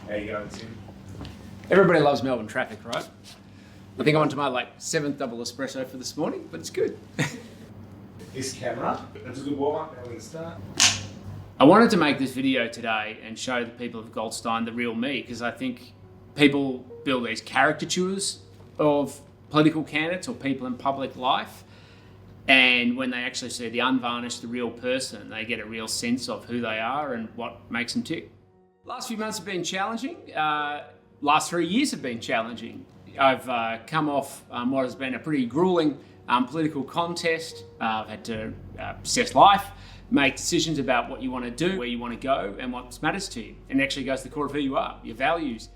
How you going, Tim? Everybody loves Melbourne traffic, right? I think I'm onto my seventh double espresso for this morning, but it's good. This camera, that's a good warm-up. Now we're going to start. I wanted to make this video today and show the people of Goldstein the real me, because I think people build these caricatures of political candidates or people in public life, and when they actually see the unvarnished, the real person, they get a real sense of who they are and what makes them tick. Last few months have been challenging. Last 3 years have been challenging. I've come off what has been a pretty grueling political contest. I've had to assess life, make decisions about what you want to do, where you want to go, and what matters to you. And it actually goes to the core of who you are, your values.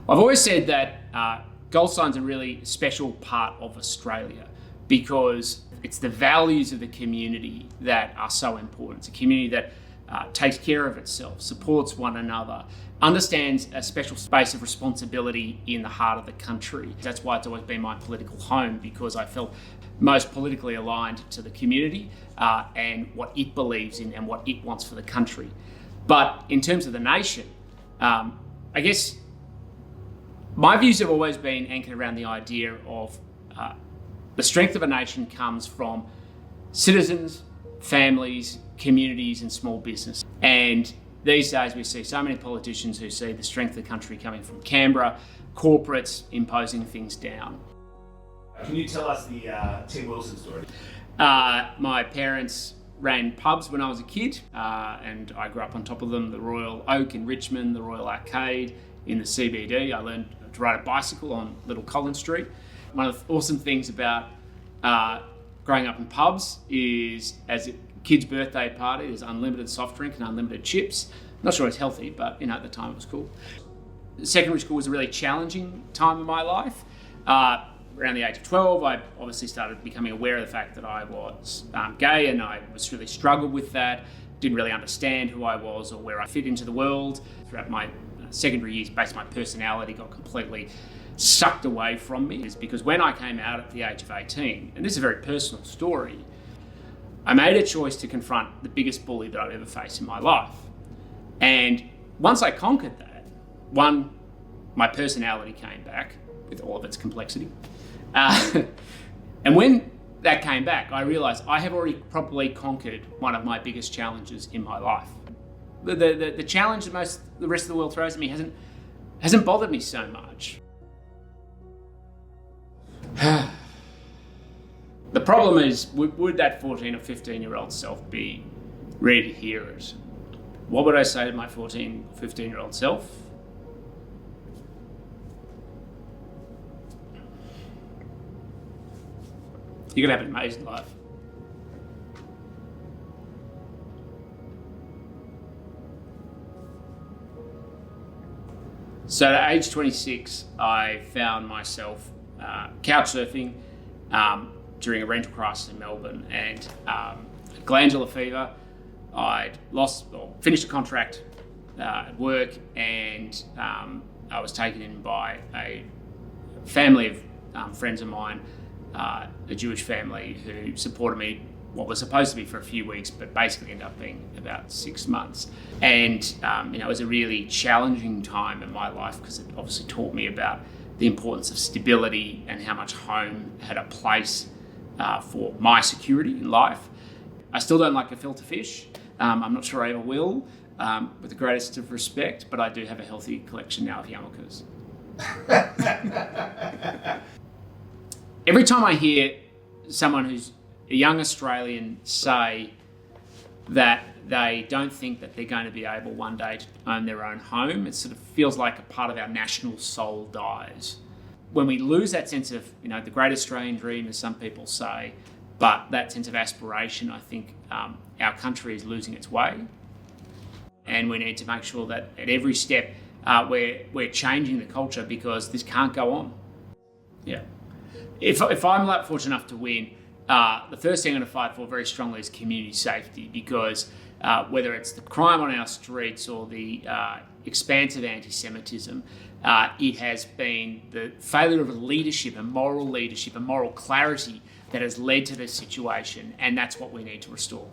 I've always said that Goldstein's a really special part of Australia because it's the values of the community that are so important. It's a community that takes care of itself, supports one another, understands a special space of responsibility in the heart of the country. That's why it's always been my political home, because I felt most politically aligned to the community and what it believes in and what it wants for the country. But in terms of the nation, I guess my views have always been anchored around the idea of the strength of a nation comes from citizens, families, communities and small business. And these days we see so many politicians who see the strength of the country coming from Canberra, corporates imposing things down. Can you tell us the Tim Wilson story? My parents ran pubs when I was a kid, and I grew up on top of them, the Royal Oak in Richmond, the Royal Arcade in the CBD. I learned to ride a bicycle on Little Collins Street. One of the awesome things about growing up in pubs is as a kid's birthday party, there's unlimited soft drink and unlimited chips. Not sure it's healthy, but at the time it was cool. Secondary school was a really challenging time in my life. Around the age of 12, I obviously started becoming aware of the fact that I was gay, and I was really struggled with that. Didn't really understand who I was or where I fit into the world. Throughout my secondary years, basically my personality got completely sucked away from me. It's because when I came out at the age of 18, and this is a very personal story, I made a choice to confront the biggest bully that I'd ever faced in my life. And once I conquered that, one, my personality came back with all of its complexity. And when that came back, I realized I have already properly conquered one of my biggest challenges in my life. The challenge that the rest of the world throws at me hasn't bothered me so much. The problem is, would that 14 or 15-year-old self be ready to hear it? What would I say to my 14, 15-year-old self? You're going to have an amazing life. So at age 26, I found myself couch surfing during a rental crisis in Melbourne, and glandular fever. I'd finished a contract at work, and I was taken in by a family of friends of mine, a Jewish family who supported me what was supposed to be for a few weeks, but basically ended up being about 6 months. And it was a really challenging time in my life because it obviously taught me about the importance of stability and how much home had a place for my security in life. I still don't like gefilte fish. I'm not sure I ever will, with the greatest of respect, but I do have a healthy collection now of yarmulkes. Every time I hear someone who's a young Australian say that they don't think that they're going to be able one day to own their own home, it sort of feels like a part of our national soul dies. When we lose that sense of, the great Australian dream, as some people say, but that sense of aspiration, I think our country is losing its way. And we need to make sure that at every step we're changing the culture, because this can't go on. Yeah. If I'm fortunate enough to win, the first thing I'm going to fight for very strongly is community safety, because whether it's the crime on our streets or the expansive anti-Semitism, it has been the failure of leadership and moral clarity that has led to this situation, and that's what we need to restore.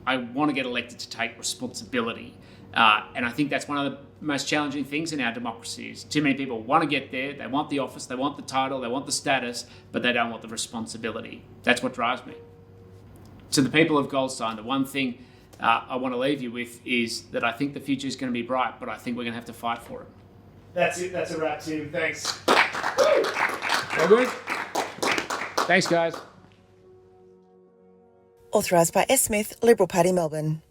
I want to get elected to take responsibility. And I think that's one of the most challenging things in our democracy is too many people want to get there, they want the office, they want the title, they want the status, but they don't want the responsibility. That's what drives me. To the people of Goldstein, the one thing I want to leave you with is that I think the future is going to be bright, but I think we're going to have to fight for it. That's it. That's a wrap, Tim. Thanks. All good? Thanks, guys. Authorised by S. Smith, Liberal Party, Melbourne.